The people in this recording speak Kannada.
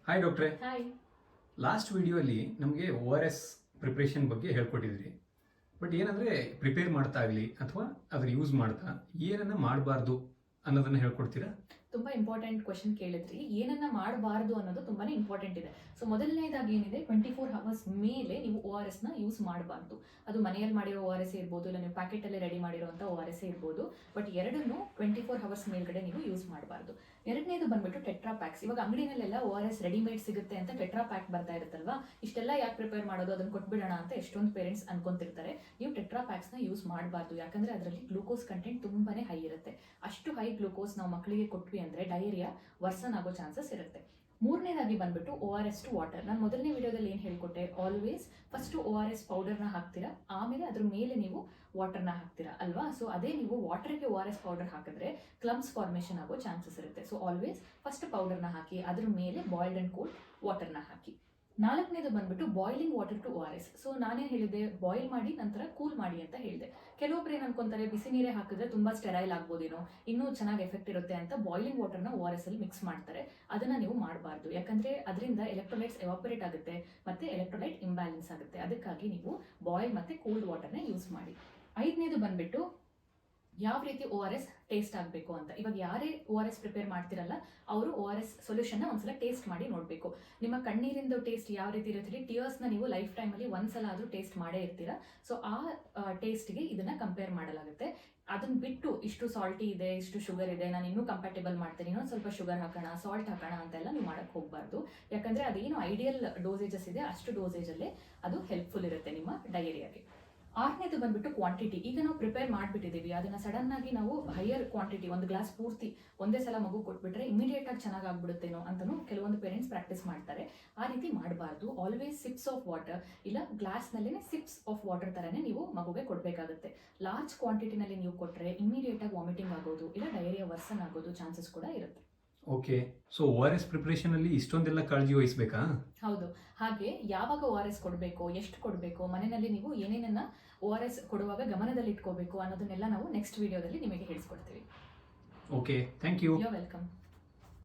ಹಾಯ್ ಡಾಕ್ಟ್ರೆ. ಹಾಯ್. ಲಾಸ್ಟ್ ವಿಡಿಯೋಲಿ ನಮಗೆ ORS ಪ್ರಿಪ್ರೇಷನ್ ಬಗ್ಗೆ ಹೇಳ್ಕೊಟ್ಟಿದ್ರಿ. ಬಟ್ ಏನಂದರೆ ಪ್ರಿಪೇರ್ ಮಾಡ್ತಾ ಆಗಲಿ ಅಥವಾ ಅದ್ರ ಯೂಸ್ ಮಾಡ್ತಾ ಏನನ್ನ ಮಾಡಬಾರ್ದು ಅನ್ನೋದನ್ನು ಹೇಳ್ಕೊಡ್ತೀರಾ? ತುಂಬಾ ಇಂಪಾರ್ಟೆಂಟ್ ಕ್ವಶನ್ ಕೇಳಿದ್ರಿ. ಏನನ್ನ ಮಾಡಬಾರದು ಅನ್ನೋದು ತುಂಬಾನೇ ಇಂಪಾರ್ಟೆಂಟ್ ಇದೆ. ಸೊ ಮೊದಲನೇದಾಗಿ ಏನಿದೆ, 24 ಅವರ್ಸ್ ಮೇಲೆ ನೀವು ORS ನ ಯೂಸ್ ಮಾಡಬಾರ್ದು. ಅದು ಮನೆಯಲ್ಲಿ ಮಾಡಿರೋ ORS ಇರ್ಬೋದು, ಇಲ್ಲ ನೀವು ಪ್ಯಾಕೆಟ್ ಅಲ್ಲಿ ರೆಡಿ ಮಾಡಿರುವಂತ ORS ಇರ್ಬೋದು. ಬಟ್ ಎರಡನ್ನು 24 ಅವರ್ಸ್ ಮೇಲ್ಗಡೆ ನೀವು ಯೂಸ್ ಮಾಡಬಾರ್ದು. ಎರಡನೇದು ಬಂದ್ಬಿಟ್ಟು ಟೆಟ್ರಾ ಪ್ಯಾಕ್ಸ್. ಇವಾಗ ಅಂಗಡಿನಲ್ಲೆಲ್ಲ ORS ರೆಡಿಮೇಡ್ ಸಿಗುತ್ತೆ ಅಂತ ಟೆಟ್ರಾ ಪ್ಯಾಕ್ ಬರ್ತಾ ಇರುತ್ತಲ್ವಾ, ಇಷ್ಟೆಲ್ಲ ಯಾಕೆ ಪ್ರಿಪೇರ್ ಮಾಡೋದು, ಅದನ್ನ ಕೊಟ್ಬಿಡೋಣ ಅಂತ ಎಷ್ಟೊಂದು ಪೇರೆಂಟ್ಸ್ ಅನ್ಕೊಂತಿರ್ತಾರೆ. ನೀವು ಟೆಟ್ರಾ ಪ್ಯಾಕ್ಸ್ ನ ಯೂಸ್ ಮಾಡಬಾರ್ದು, ಯಾಕಂದ್ರೆ ಅದರಲ್ಲಿ ಗ್ಲೂಕೋಸ್ ಕಂಟೆಂಟ್ ತುಂಬಾನೇ ಹೈ ಇರುತ್ತೆ. ಅಷ್ಟು ಹೈ ಗ್ಲೂಕೋಸ್ ನಾವು ಮಕ್ಕಳಿಗೆ ಕೊಟ್ವಿ ಅಂದ್ರೆ ಡಯರಿಯಾ ವರ್ಸನ್ ಆಗೋ ಚಾನ್ಸಸ್ ಇರುತ್ತೆ. ಮೂರನೇದಾಗಿ ಬಂದ್ಬಿಟ್ಟು ORS ಟು ವಾಟರ್. ನಾನು ಮೊದಲನೇ ವಿಡಿಯೋದಲ್ಲಿ ಏನು ಹೇಳ್ಕೊಟ್ಟೆ, ಆಲ್ವೇಸ್ ಫಸ್ಟ್ ORS ಪೌಡರ್ನ ಹಾಕ್ತೀರಾ, ಆಮೇಲೆ ಅದ್ರ ಮೇಲೆ ನೀವು ವಾಟರ್ನ ಹಾಕ್ತೀರಾ ಅಲ್ವಾ. ಸೊ ಅದೇ ನೀವು ವಾಟರ್ಗೆ ORS ಪೌಡರ್ ಹಾಕಿದ್ರೆ ಕ್ಲಮ್ಸ್ ಫಾರ್ಮೇಷನ್ ಆಗೋ ಚಾನ್ಸಸ್ ಇರುತ್ತೆ. ಸೊ ಆಲ್ವೇಸ್ ಫಸ್ಟ್ ಪೌಡರ್ನ ಹಾಕಿ, ಅದ್ರ ಮೇಲೆ ಬಾಯ್ಲ್ಡ್ ಅಂಡ್ ಕೂಲ್ ವಾಟರ್ನ ಹಾಕಿ. ನಾಲ್ಕನೇದು ಬಂದ್ಬಿಟ್ಟು boiling water to ORS. So ನಾನೇನು ಹೇಳಿದೆ, ಬಾಯ್ಲ್ ಮಾಡಿ ನಂತರ ಕೂಲ್ ಮಾಡಿ ಅಂತ ಹೇಳಿದೆ. ಕೆಲವೊಬ್ರು ಏನು ಅನ್ಕೊಂತಾರೆ, ಬಿಸಿ ನೀರೇ ಹಾಕಿದ್ರೆ ತುಂಬಾ ಸ್ಟೆರೈಲ್ ಆಗ್ಬೋದೇನೋ, ಇನ್ನೂ ಚೆನ್ನಾಗಿ ಎಫೆಕ್ಟ್ ಇರುತ್ತೆ ಅಂತ ಬಾಯ್ಲಿಂಗ್ ವಾಟರ್ನ ORS ಅಲ್ಲಿ ಮಿಕ್ಸ್ ಮಾಡ್ತಾರೆ. ಅದನ್ನ ನೀವು ಮಾಡಬಾರ್ದು, ಯಾಕಂದ್ರೆ ಅದರಿಂದ ಎಲೆಕ್ಟ್ರೋಲೈಟ್ಸ್ ಎವಾಪರೇಟ್ ಆಗುತ್ತೆ ಮತ್ತೆ ಎಲೆಕ್ಟ್ರೋಲೈಟ್ ಇಂಬ್ಯಾಲೆನ್ಸ್ ಆಗುತ್ತೆ. ಅದಕ್ಕಾಗಿ ನೀವು ಬಾಯ್ಲ್ ಮತ್ತೆ ಕೂಲ್ಡ್ ವಾಟರ್ನ ಯೂಸ್ ಮಾಡಿ. ಐದನೇದು ಬಂದ್ಬಿಟ್ಟು ಯಾವ ರೀತಿ ORS ಟೇಸ್ಟ್ ಆಗಬೇಕು ಅಂತ. ಇವಾಗ ಯಾರೇ ORS ಪ್ರಿಪೇರ್ ಮಾಡ್ತಿರಲ್ಲ, ಅವರು ORS ಸೊಲ್ಯೂಷನ್ನ ಒಂದ್ಸಲ ಟೇಸ್ಟ್ ಮಾಡಿ ನೋಡಬೇಕು. ನಿಮ್ಮ ಕಣ್ಣೀರಿಂದು ಟೇಸ್ಟ್ ಯಾವ ರೀತಿ ಇರುತ್ತೆ, ಟಿಯರ್ಸ್ನ ನೀವು ಲೈಫ್ ಟೈಮಲ್ಲಿ ಒಂದ್ಸಲ ಆದರೂ ಟೇಸ್ಟ್ ಮಾಡೇ ಇರ್ತೀರಾ. ಸೊ ಆ ಟೇಸ್ಟ್ಗೆ ಇದನ್ನ ಕಂಪೇರ್ ಮಾಡಲಾಗುತ್ತೆ. ಅದನ್ನ ಬಿಟ್ಟು ಇಷ್ಟು ಸಾಲ್ಟಿ ಇದೆ, ಇಷ್ಟು ಶುಗರ್ ಇದೆ, ನಾನು ಇನ್ನೂ ಕಂಪ್ಯಾಟಬಲ್ ಮಾಡ್ತೀನಿ, ಇನ್ನೊಂದು ಸ್ವಲ್ಪ ಶುಗರ್ ಹಾಕೋಣ, ಸಾಲ್ಟ್ ಹಾಕೋಣ ಅಂತೆಲ್ಲ ನೀವು ಮಾಡಕ್ಕೆ ಹೋಗಬಾರ್ದು. ಯಾಕಂದ್ರೆ ಅದೇನು ಐಡಿಯಲ್ ಡೋಸೇಜಸ್ ಇದೆ ಅಷ್ಟು ಡೋಸೇಜಲ್ಲೇ ಅದು ಹೆಲ್ಪ್ಫುಲ್ ಇರುತ್ತೆ ನಿಮ್ಮ ಡಯರಿಯಾಗೆ. ಆರನೇದು ಬಂದ್ಬಿಟ್ಟು ಕ್ವಾಂಟಿಟಿ. ಈಗ ನಾವು ಪ್ರಿಪೇರ್ ಮಾಡಿಬಿಟ್ಟಿದ್ದೀವಿ, ಅದನ್ನ ಸಡನ್ ಆಗಿ ನಾವು ಹೈಯರ್ ಕ್ವಾಂಟಿಟಿ, ಒಂದು ಗ್ಲಾಸ್ ಪೂರ್ತಿ ಒಂದೇ ಸಲ ಮಗು ಕೊಟ್ಬಿಟ್ರೆ ಇಮಿಡಿಯೇಟ್ ಆಗಿ ಚೆನ್ನಾಗಿ ಆಗ್ಬಿಡುತ್ತೇನೋ ಅಂತಲೂ ಕೆಲವೊಂದು ಪೇರೆಂಟ್ಸ್ ಪ್ರಾಕ್ಟೀಸ್ ಮಾಡ್ತಾರೆ. ಆ ರೀತಿ ಮಾಡಬಾರ್ದು. ಆಲ್ವೇಸ್ ಸಿಪ್ಸ್ ಆಫ್ ವಾಟರ್, ಇಲ್ಲ ಗ್ಲಾಸ್ನಲ್ಲೇ ಸಿಪ್ಸ್ ಆಫ್ ವಾಟರ್ ಥರನೇ ನೀವು ಮಗುಗೆ ಕೊಡಬೇಕಾಗುತ್ತೆ. ಲಾರ್ಜ್ ಕ್ವಾಂಟಿಟಿನಲ್ಲಿ ನೀವು ಕೊಟ್ಟರೆ ಇಮಿಡಿಯೇಟ್ ಆಗಿ ವಾಮಿಟಿಂಗ್ ಆಗೋದು, ಇಲ್ಲ ಡಯರಿಯಾ ವರ್ಸನ್ ಆಗೋದು ಚಾನ್ಸಸ್ ಕೂಡ ಇರುತ್ತೆ. ಓಕೆ, ಸೊ ORS ಪ್ರಿಪ್ರೇಷನ್ ಅಲ್ಲಿ ಇಷ್ಟೊಂದೆಲ್ಲ ಕಾಳಜಿ ವಹಿಸ್ಬೇಕಾ? ಹೌದು. ಹಾಗೆ ಯಾವಾಗ ORS ಕೊಡಬೇಕು, ಎಷ್ಟು ಕೊಡಬೇಕು, ಮನೆಯಲ್ಲಿ ನೀವು ಏನೇನನ್ನ ORS ಕೊಡುವಾಗ ಗಮನದಲ್ಲಿ ಇಟ್ಕೋಬೇಕು ಅನ್ನೋದನ್ನೆಲ್ಲ ನಾವು ನೆಕ್ಸ್ಟ್ ವಿಡಿಯೋದಲ್ಲಿ ನಿಮಗೆ ಹೇಳಿಸ್ಕೊಡ್ತೀವಿ. Okay, thank you. You are welcome.